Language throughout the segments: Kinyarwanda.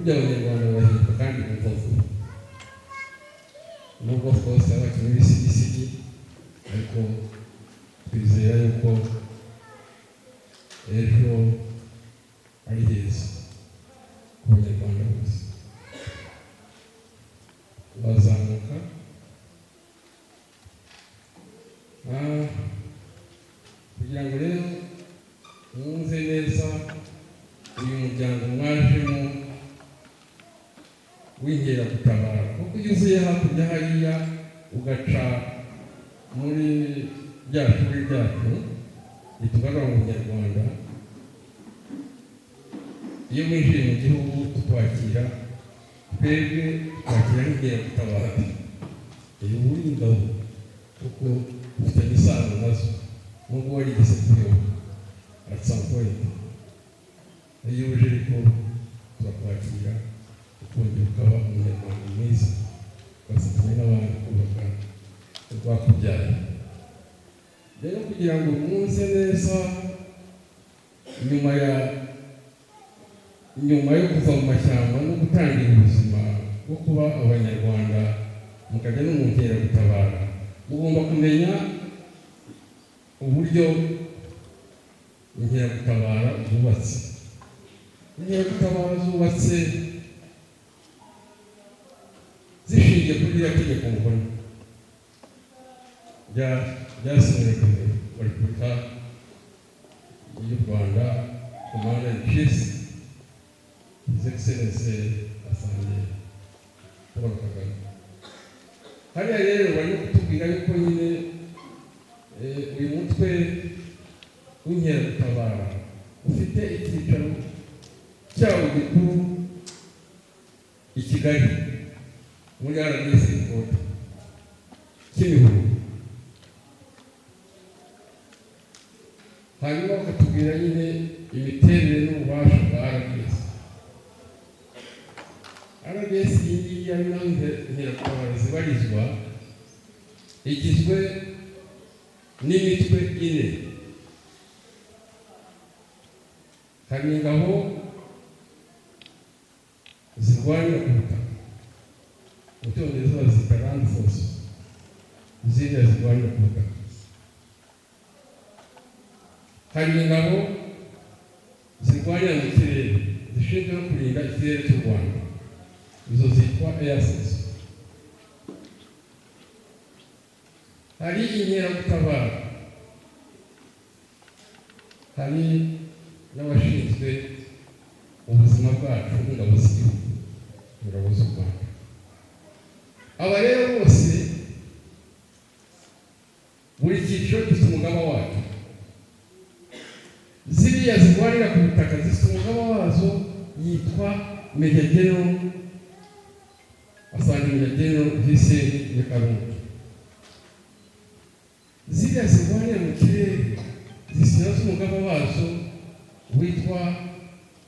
burya abanyarwanda bahitwa kandi inkovu, nubwo twose abacu n'ibisigisigi, ariko twizera yuko ejo ari heza ku banyarwanda bose. Bazamuka kugira ngo rero mwumve neza uyu muryango mwajemo w'inkeragutabara, kuko iyo uvuye hakurya hariya ugaca muri rya shuri ryacu ritugarura mu Bunyarwanda, iyo winjiye mu gihugu tukwakira, twebwe twakira nk'inkeragutabara, iyo uri ingabo kuko ufitanye isano nazo nubwo warigeze kuyoba at some point. Iyo uje ariko turakwakira ukongera ukaba umunyarwanda mwiza, ugafatanya n'abandi kubaka urwakubyaye. Rero kugira ngo mwumve neza nyuma yo kuva mu mashyamba no gutangira ubuzima bwo kuba abanyarwanda mukajya no mu nkeragutabara, mugomba kumenya uburyo inkeragutabara zubatse. Inkeragutabara zubatse zishingiye kuri iriya tegeko mubona ryasinywe wa Repubulika y'u Rwanda, Commander in Chief His Excellency Afande Paul Kagame. Hariya rero barimo kutubwira yuko nyine uyu mutwe w'inkeragutabara ufite icyicaro cyawo gikuru i Kigali muri RDC Kimihurura. Hanyuma bakatubwira nyine imiterere n'ububasha bwa RDC. RDC iyi ngiyi ari naho inkeragutabara zibarizwa, igizwe n'imitwe ine. Hari ingabo zirwanira ku butaka, mu Cyongereza bazita land force, ziriya zirwanira ku butaka. Hari ingabo zirwanira mu kirere, zishinzwe no kurinda ikirere cy'u Rwanda, izo zitwa air force. Hari inkeragutabara, hari n'abashinzwe ubuzima bwacu n'ingabo z'igihugu, ingabo z'u Rwanda. Aba rero bose buri cyiciro gifite umugaba wacu. Ziriya zirwanira ku butaka zifite umugaba wazo yitwa Major General Afande Major General Hussein Nyakarungu. Ziriya zirwanira mu kirere zisinywa umugaba wazo witwa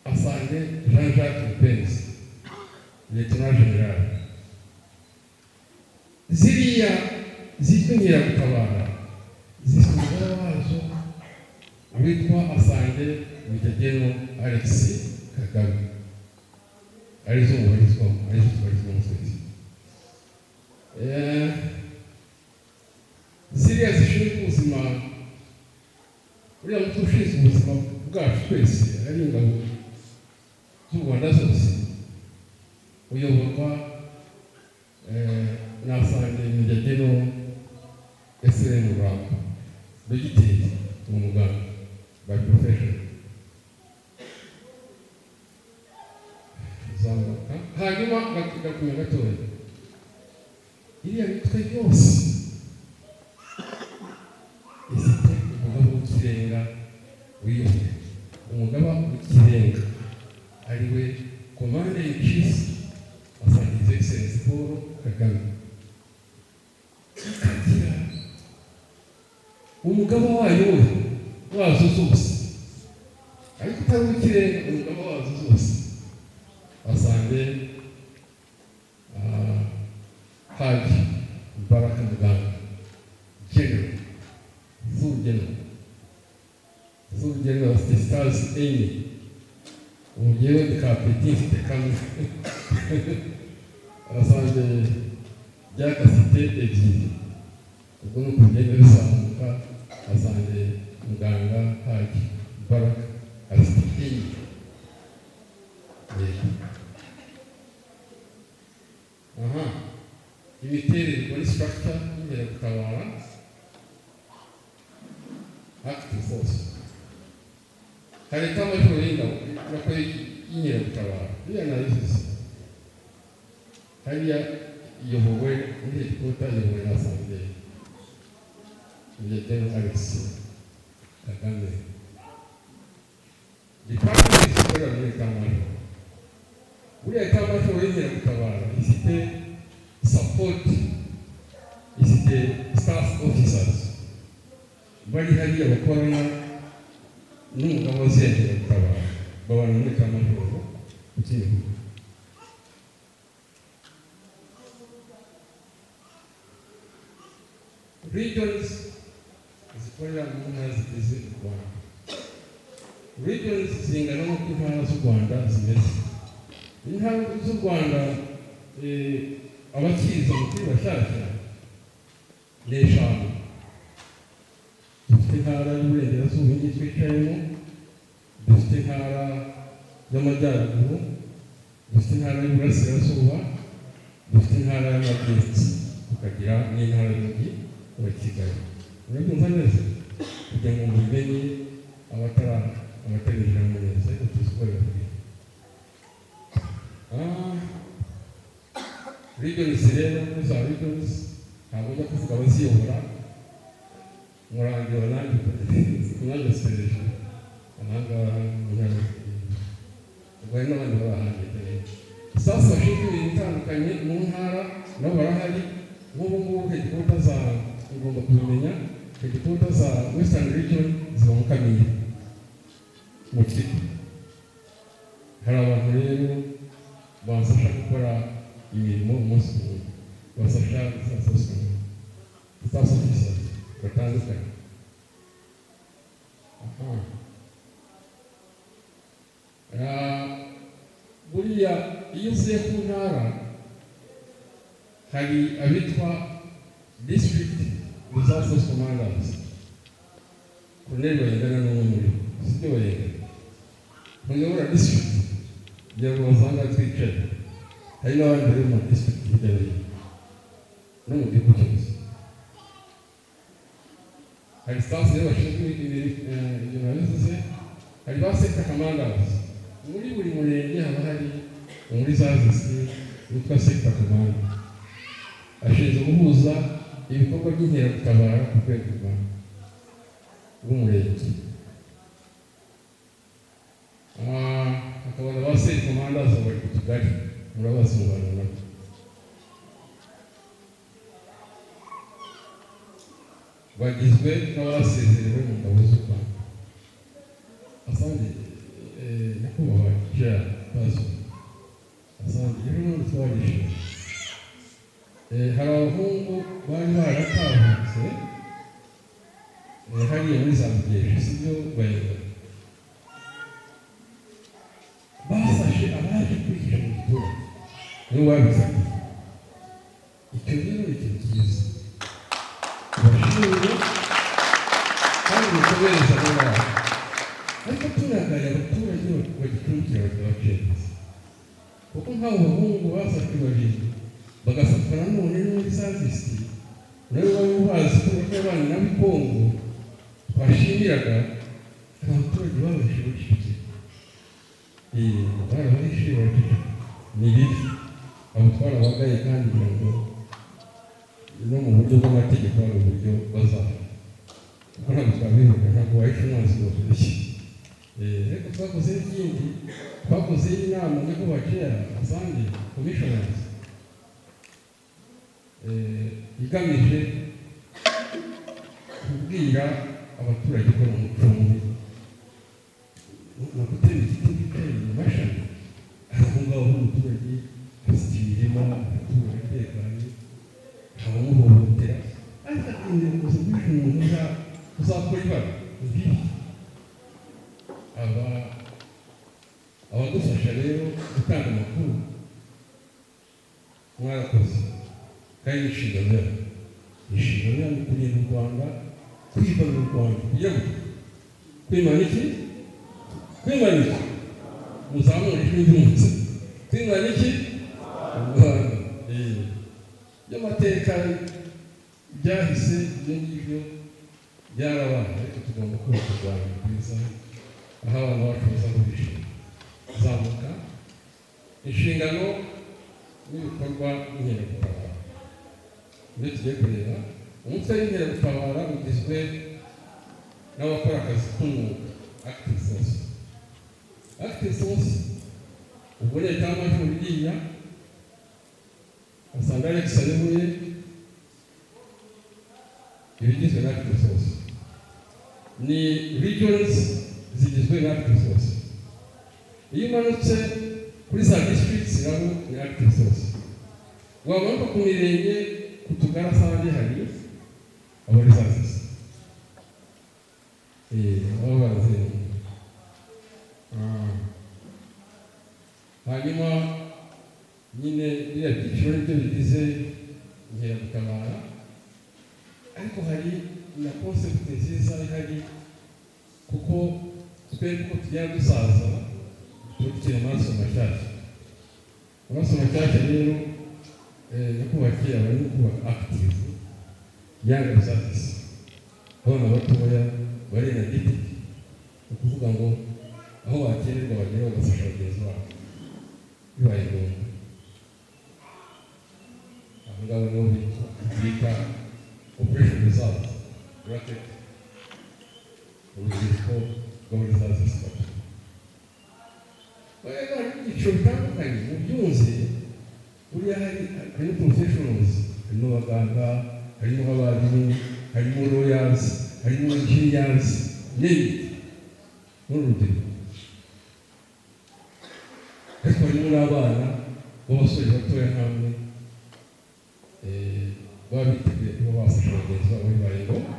Afande Jean-Jacques Mupenzi, Lieutenant General. Ziriya zitwa inkeragutabara zifite umugaba wazo witwa Afande Major General Alex Kagame, arizo mubarizwamo, arizo tubarizwamo twese. Ziriya zishinzwe ubuzima, uriya mutwe ushinzwe ubuzima bwacu twese ari ingabo z'u Rwanda zose, uyoborwa na Afande Major General Ephraim Rurangwa, dogiteri mu muganga by profession. Zamuka hanyuma gakumya gatoya, iriya mitwe yose ifite umugaba w'ikirenga wiyoboye. Umugaba w'ikirenga ari we Commander in Chief Afande His Excellency Paul Kagame. Ikagira umugaba wazo zose, ariko utari w'ikirenga, umugaba wazo zose Afande Haji Baraka Muganga General Full General of the Stars enye ugiyewe dukapeti mfite kamwe abasanze byakasite ebyiri ubwo ni ukugenda bizamuka asanze muganga Haji Baraka afite imiterere muri structure y'inkeragutabara active force hari amajoro y'ingabo nako y'inkeragutabara iriya nayivuze hariya iyobowe muri headquarter iyobowe na Assemblée Lieutenant Alex Kagame department ikorera muri kamajoro buriya kamajoro y'inkeragutabara ifite support ifite staff officers bari hariya bakorana n'umugabo wazengera gutabara babana muri kamajoro ukiriho regions zikorera mu ntara zigize u Rwanda. Regions zingana n'uko intara z'u Rwanda zimeze. Intara z'u Rwanda abakiza mukuru bashyashya ni eshanu. Dufite intara y'uburengerazuba iyi twicayemo, dufite intara y'amajyaruguru, dufite intara y'uburasirazuba, dufite intara y'amajyepfo, tukagira n'intara y'umujyi wa Kigali. Murabyumva neza kugira ngo mubimenye abatabinjira mu neza ariko tuzikorera kuri regions rero muri za regions ntabwo ujya kuvuga abaziyobora murangira nanjye kunanjye sereje ahangaha munyana ubwo hari n'abandi babahanganye sasa bashinzwe ibintu bitandukanye mu ntara nabo barahari nk'ubu ngubu headquarter za ugomba kubimenya headquarter za Western Region ziba mu Kamira mu kigo hari abantu rero bamfasha gukora imirimo umunsi ku wundi bafasha staff officers batandukanye buriya iyo uziye ku ntara hari abitwa district reserve force commanders Colonel Bayingana n'umwe muri sibyo Bayingana muyobora district kugira ngo bazanga twicaye hari n'abandi bari mu district hirya no hino no mu gihugu cyose hari staff rero bashinzwe ibyo nabivuze hari ba sector commanders muri buri murenge haba hari muri zazisi witwa sector commander ashinzwe guhuza ibikorwa by'inkeragutabara ku rwego rw'umurenge hakabona ba state commanders bari ku tugari murabazi mu bantu nabo bagizwe n'abasezerewe mu ngabo z'u Rwanda asandi nyakubahwa Jean Pazo asandi rero n'undi twarishije hari abahungu bari baratahutse hariya muri za Bugeshi sibyo Bayingana bafashe abaje kwigisha mu giturage nibo babifata icyo rero ni ikintu cyiza bashimye kandi bikomereza n'abandi ariko tunagaye abaturage bagikurikira bakabacengeza kuko nk'abo bahungu bafashwe babiri bagafatwa nanone n'undi savisi nawe baba bazi ko abana n'abikongo twashimiraga abaturage babashe bacecekera barabishe bacecekera ni bibi abo twarabagaye kandi kugira ngo no mu buryo bw'amategeko hari uburyo bazafata kuko ntabwo twabivuga ntabwo wahise umwanzi wabeshye ariko twakoze n'ikindi twakoze inama nyakubahwa Chair Asandi Commissioners igamije kubwira abaturage ko mu muco mubi no gutera igiti giteye mu mashami aho ngaho umuturage afite imirima abaturage atekanye abamuhohotera ariko akinde gusa gusha umuntu uzakora ibara bibi abadufasha rero gutanga amakuru mwarakoze kandi inshingano yabo inshingano yabo kurinda u Rwanda kwibarura u Rwanda kugira ngo kwimana iki kwimana iki muzamura ijwi ry'umutse kwimana iki u Rwanda y'amateka byahise ibyo ngibyo byarabaye ariko tugomba kubaka u Rwanda rwiza aho abantu bacu bazagurisha zamuka inshingano n'ibikorwa by'inkeragutabara. Ibyo tugiye kureba umutwe w'inkeragutabara ugizwe n'abakora akazi k'umwuga active force. Active force ubwo leta y'amajoro iriya asanga Alex Arebuye ibigizwe na active force ni regions zigizwe na active force. Iyo umanutse kuri za districts nabo ni active force. Wamanuka ku mirenge ku tugara ahandi hari abarizazisi abo barazi. Hanyuma nyine biriya byiciro nibyo bigize inkeragutabara, ariko hari na concept nziza ihari kuko twebwe uko tujya dusaza tugira amaraso mashyashya. Amaraso mashyashya rero nyakubahwa bari kubaka active young reservists, abana batoya bari na giti, ukuvuga ngo aho bakererwa bagera bagafasha bagenzi babo bibaye ngombwa. Aho ngaho niho bita operation results bracket urubyiruko rw'abarizazisi. Hari ibyiciro bitandukanye mu byunze buriya harimo professionals, harimo abaganga, harimo abarimu, harimo lawyers, harimo engineers n'urubyiruko, ariko harimo n'abana b'abasore batoya nk'amwe baba biteguye kuba bafasha bagenzi babo bibaye ngombwa.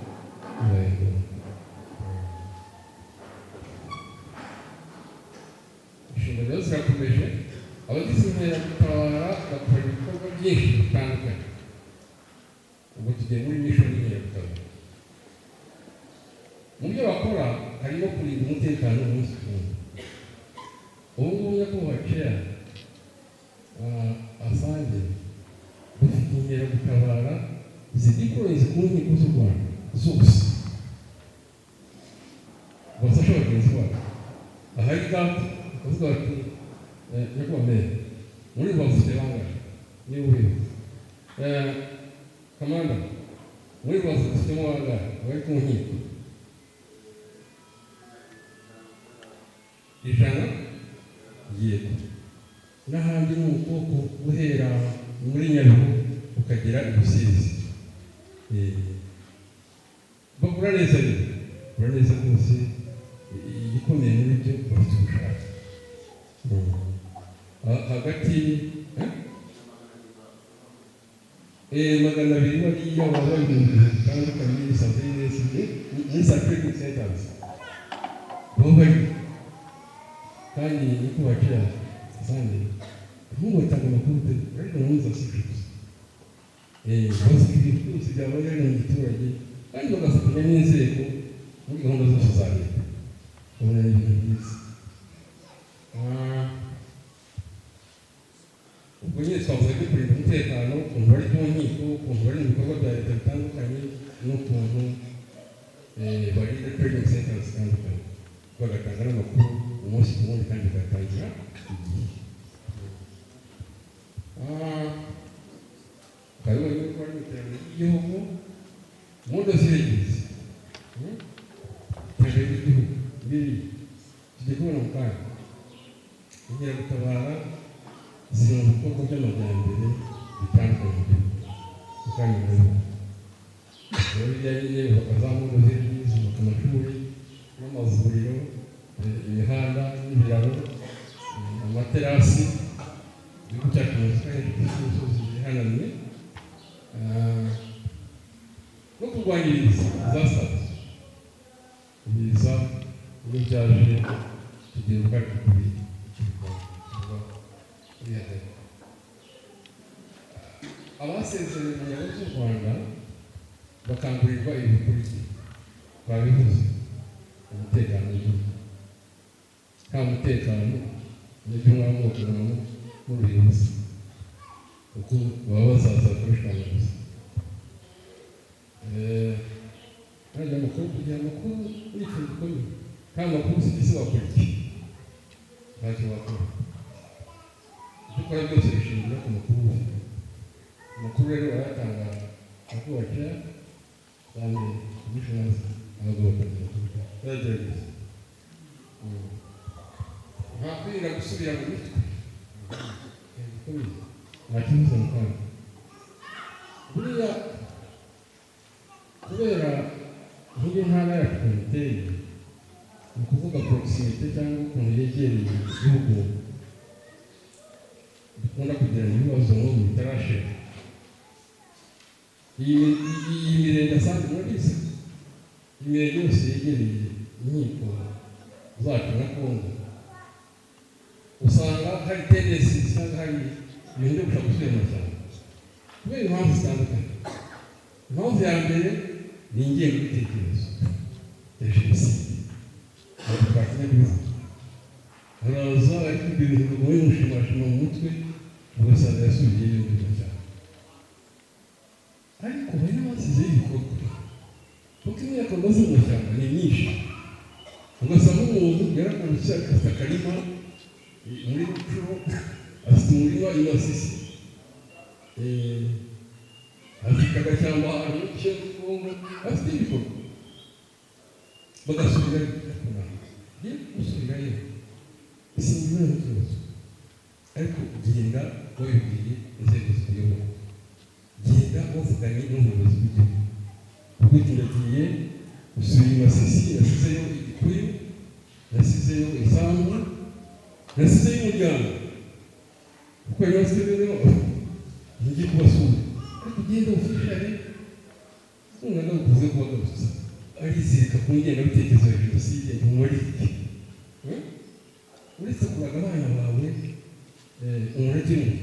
Inshingano zirakomeje. Abagize inkeragutabara bakora ibikorwa byinshi bitandukanye. Ubwo tugiye muri mission y'inkeragutabara. Mu byo bakora harimo kurinda umutekano w'umunsi ku wundi. Ubu ngubu nyakubahwa chair asange dufite inkeragutabara zideploye ku nkiko z'u Rwanda zose bafasha bagenzi babo. Ahari gato uvuga ati nyakubahwa muri bafite bangahe ni uriho kamanda muri bafite bangahe bari ku nkiko ijana yego n'ahandi ni ukuboko guhera muri Nyabihu ukagera i Rusizi. Bakora neza rwose igikomeye muri byo bafite ubushake hagati 200 bariya baba bitandukanye muri za training centers bari kandi niko bakira sande nk'ubu batanga amakuru ariko namuza sikuzi bose ibintu byabaye mu giturage kandi bagafatanya n'inzego muri gahunda zose za leta. Ubona ni ibintu byiza. Ubwo nyine twavuze ko kurinda umutekano, ukuntu bari ku nkiko, ukuntu bari mu bikorwa bya leta bitandukanye, n'ukuntu bari muri training centers zitandukanye, bagatanga n'amakuru umunsi ku wundi kandi bagatangira igihe. Kabibona yuko bari mu iterambere ry'igihugu mu dosiye yigize iterambere ry'igihugu biri tugiye kubona mu kanya. Inkeragutabara ziri mu bikorwa by'amajyambere bitandukanye mu gihugu kandi mu gihugu bijyanye bakazamura dosiye zubaka amashuri n'amavuriro, imihanda n'ibiraro, amaterasi, igihugu cyacu kandi imisozi ihanamye no kurwanya ibiza ibiza iyo byaje tugira uruhare kubiri ihagaze. Abasezeranye mu ngabo z'u Rwanda bakangurirwa ibikurikira babivuze: umutekano w'igihugu, nta mutekano n'ibyo mwamoko n'ubuyobozi kuko baba bazaza kurishwana gusa. Kandi amakuru kugira amakuru ni ikintu gikomeye, kandi amakuru si isi wakora iki ntacyo wakora. Ibyo ukora byose bishingira ku makuru. Amakuru rero barayatanga akubaca kandi kubishoboza abagabo bakagira baragerageza nta kwira gusubira mu mitwe nta kibazo mu kanwa. Buriya kubera nk'iyo ntara yacu iteye, ni ukuvuga proximité cyangwa ukuntu yegereye igihugu, dukunda kugirana ibibazo nk'ubu bitarashira. Iyi mirenge asanzwe murabizi, imirenge yose yegereye inkiko zacu na Kongo, usanga hari tendensi usanga hari ibintu byo gushaka gusubira mu cyaro kubera impamvu zitandukanye. Impamvu ya mbere ni ingengabitekerezo ya jenoside. Ntabwo twakinyabwiza haraza ariko ibintu bigoye gushimashima mu mutwe, ugasanga yasubiyeyo mu cyaro. Ariko bari n'abasizeho ibikorwa kuko imyaka amaze mu mashyamba ni myinshi. Ugasanga umuntu yaragarutse akafite akarima muri Rucuro, afite umurima i Masisi, afite agashyamba ahantu cyo Kongo, afite ibikorwa, bagasubirayo. Ye gusubirayo sinzi n'ikibazo, ariko genda wabibwiye inzego z'ubuyobozi, genda wavuganye n'umuyobozi w'igihugu kuko kiragiye usubira i Masisi, yasizeyo igikuyu, yasizeyo isambu, yasizeyo umuryango kuko yari afite rero ngiye kubasura. Ariko ugenda ufishare umwana ukuze kubagarutsa arizirika ku ngengabitekerezo ya jenoside ntumuri uretse kuraga abana bawe umurage umwe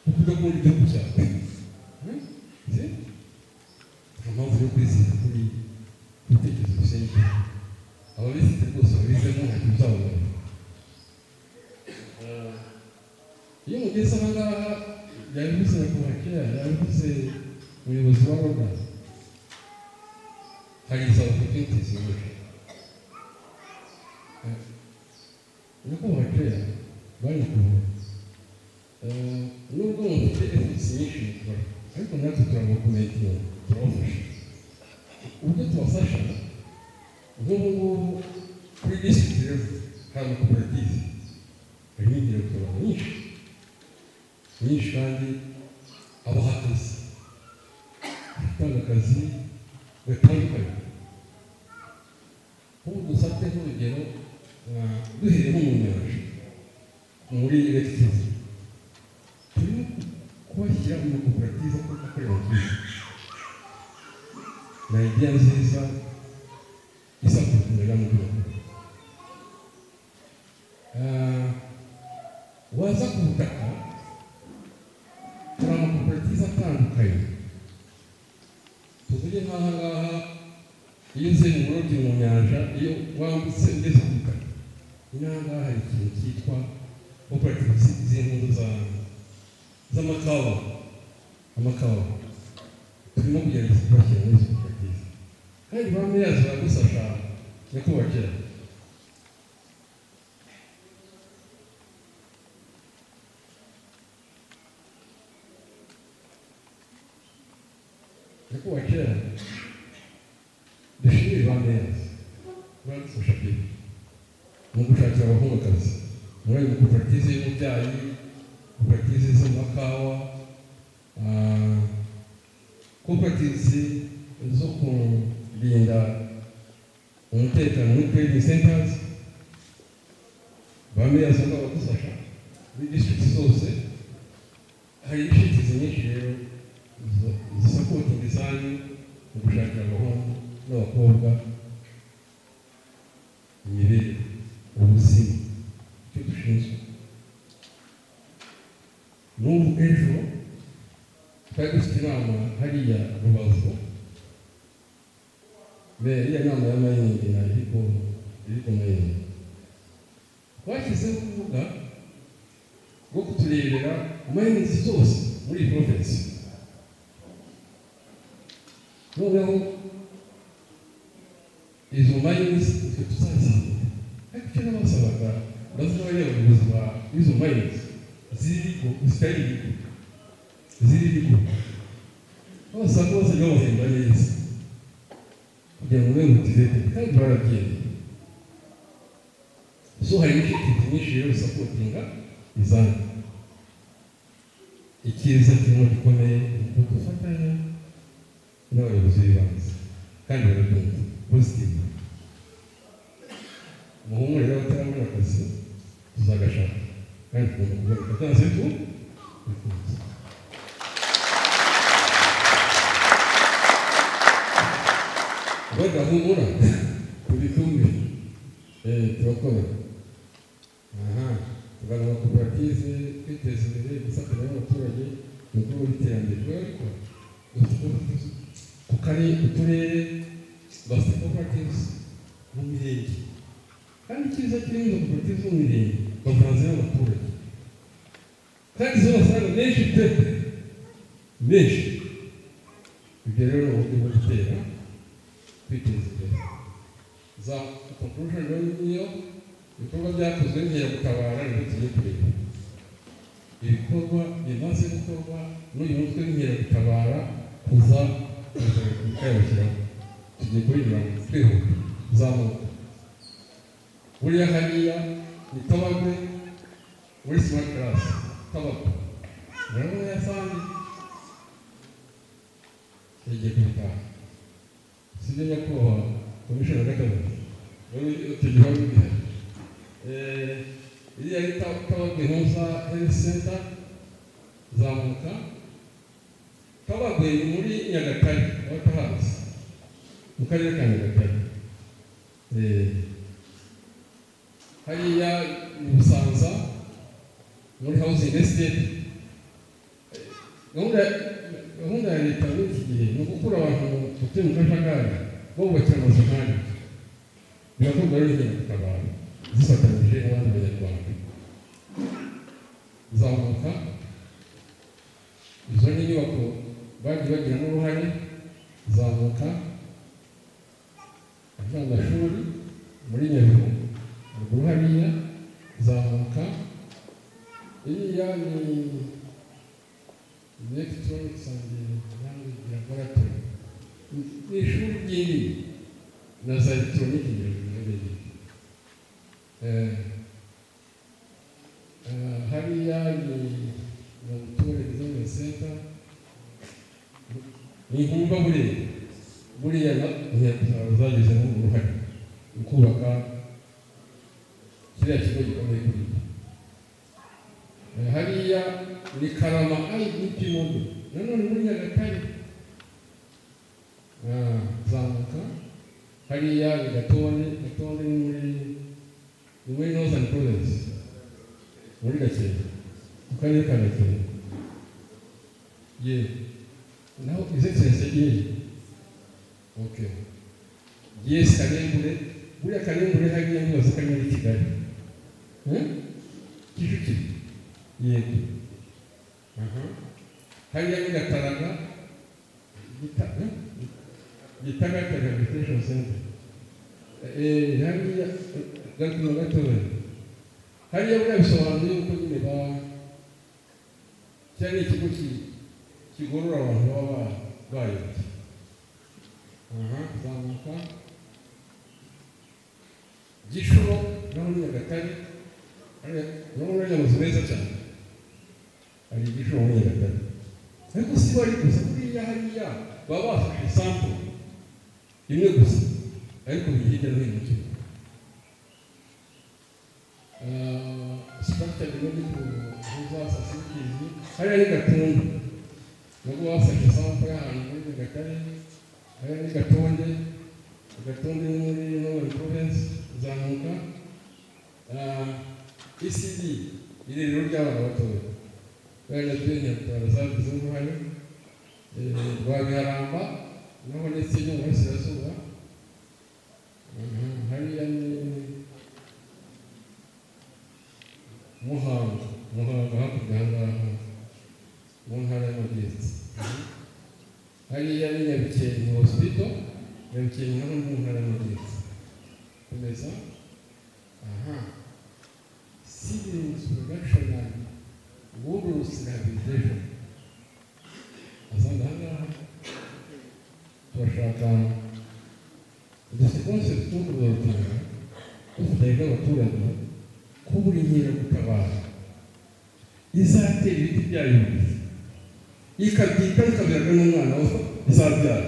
kuko udakunda igihugu cyawe. Nta mpamvu yo kwizirika kuri ibitekerezo bisenya. Ababifite rwose babizemo ntacyo uzabona. Iyo mugeze aha ngaha yabivuze nyakubahwa kera, yabivuze umuyobozi wa Rwanda, hari za opportunities nyinshi. Nyakubahwa kera bari kuvuga nubwo mufite efforts nyinshi mukora, ariko natwe turabakometinga, turabafasha. Uburyo tubafasha nk'ubu ngubu kuri district level hari amakoperative, harimo indirektora nyinshi kandi abaha akazi, gutanga akazi gatandukanye. Nk'ubu dufate nk'urugero duhereye nko mu nyanja muri electricity, turimo kubashyira mu makoperative akorera mu gihugu. Na idea nziza isa kutumira mu gihugu. Waza ku butaka hari amakoperative atandukanye. Tuvuge nk'aha ngaha, iyo uze mu burobyi mu nyanja, iyo wambutse ugeze ku butaka, inaha ngaha hari ikintu cyitwa koperative z'impundu z'amakawa. Turimo kugerageza kubashyira muri izo koperative kandi bamwe yazo baragufasha nyakubahwa kera. Nyakubahwa kera dushimire bamwe yazo baradufasha pe mu gushakira abahungu akazi muri ayo makoperative y'ibyayi, koperative z'amakawa, koperative zo kurinda umutekano muri trading centers. Bamwe yazo bakadufasha muri district zose. Hari initiatives nyinshi rero zisapotinga izanyu mu gushakira abahungu n'abakobwa imibereho, ubuzima, icyo dushinzwe. n'ubu ejo twari dufite inama hariya Rubavu, iriya nama y'amayingi na ariko mayingi twashyizeho kuvuga bwo kuturebera mayingi zose muri iyi provinsi. Noneho izo mayingi twe tuzazibona, ariko icyo nabasabaga bazaba abayobozi b'izo mayingi zitari ibigo abasanga bose babahemba neza kugira ngo babe motivate kandi barabyemeye. So hari initiative nyinshi rero zisapotinga izandi. Icyiza kirimo gikomeye ni ugufatanya n'abayobozi b'ibanze kandi barabyumva positive. Umuhumure rero atarabona akazi tuzagashaka kandi tugomba kuboneka cyangwa se bagahumura kubitumbi turakora tugana amakoperative kwiteza imbere gufatanya n'abaturage mu rwego rw'iterambere. Ku turere bafite cooperatives mu mirenge, kandi icyiza kirimo izo cooperatives mu mirenge bavanze n'abaturage kandi zo basanga menshi menshi. Ibyo rero ni uburyo bwo gutera kwiteza imbere. Za conclusion rero niyo ibikorwa byakozwe n'inkeragutabara nibyo tugiye kureba. Ibikorwa bimaze gukorwa n'uyu mutwe w'inkeragutabara kuza kuyabashyiraho tugiye kubinyura twihuta zamuka. Buriya hariya ni Tabagwe muri smart class Tabagwe murabona yasanze yagiye kubitaha, sibyo nyakubahwa komishoni wa gatatu tugiye bihari. Iriya ari Tabagwe Ntuza Health Center zamuka. Tabagwe ni muri Nyagatare abatahazi mu karere ka Nyagatare. Hariya ni Busanza muri housing estate. Gahunda ya leta muri iki gihe ni ugukura abantu batuye mu kajagari bubakira amazu nk'aya. Birakorwa rero n'inkeragutabara zifatanyije n'abandi banyarwanda. Zamuka izo ni inyubako bagiye bagiramo uruhare. Zamuka amashuri muri Nyabihu ruguru hariya. Zamuka iriya ni electronics and language laboratory, ni ishuri ry'indimi na za electronic hariya ni Muturage Development Center. Ni inkunga buriya zagezemo uruhare mu kubaka kiriya kigo gikomeye kuriya. Hariya ni Karama IDP model nanone muri Nyagatare. Zamuka hariya ni Gatonde ni muri Northern Province muri Gakenke mu karere ka Gakenke. Now is excellence okay. Yes, Kanembure buriya Kanembure hariya nibaza ko ari muri Kigali Kicukiro. Yego hariya ni Gataraga Gitagata Rehabilitation Center. Hariya gatoya hariya buriya bisobanuye yuko nyine cyari ikigo kigorora abantu baba bayobye. Zamuka Gishuro naho ni Nyagatare. Naho ni amazu meza cyane ari Gishuro muri Nyagatare. Ariko si bari gusa buriya hariya baba bafashe sample imwe gusa ariko biri hirya no hino cyane. Structure medical facilities hariya ni Gatonde nabwo bafashe sample y'ahantu muri Nyagatare. Hariya ni Gatonde muri Northern Province. Zamuka ECD irerero ry'abana batoya wenda Nyarutarama zagize uruhare, Rwabiharamba naho ndetse no mu Burasirazuba, hariya ni Muhanga hakurya aha ngaha mu ntara y'Amajyepfo, hariya ni Nyabikenke hospital, Nyabikenke naho mu ntara y'Amajyepfo. Komeza. Seedlings production and woodlands rehabilitation. Asanga hanga turashaka dufite concept yo kuzarutunga dufite abaturage ko buri nkeragutabara izatera ibiti byayo ikabyita ikabyarwa n'umwana we izabyara.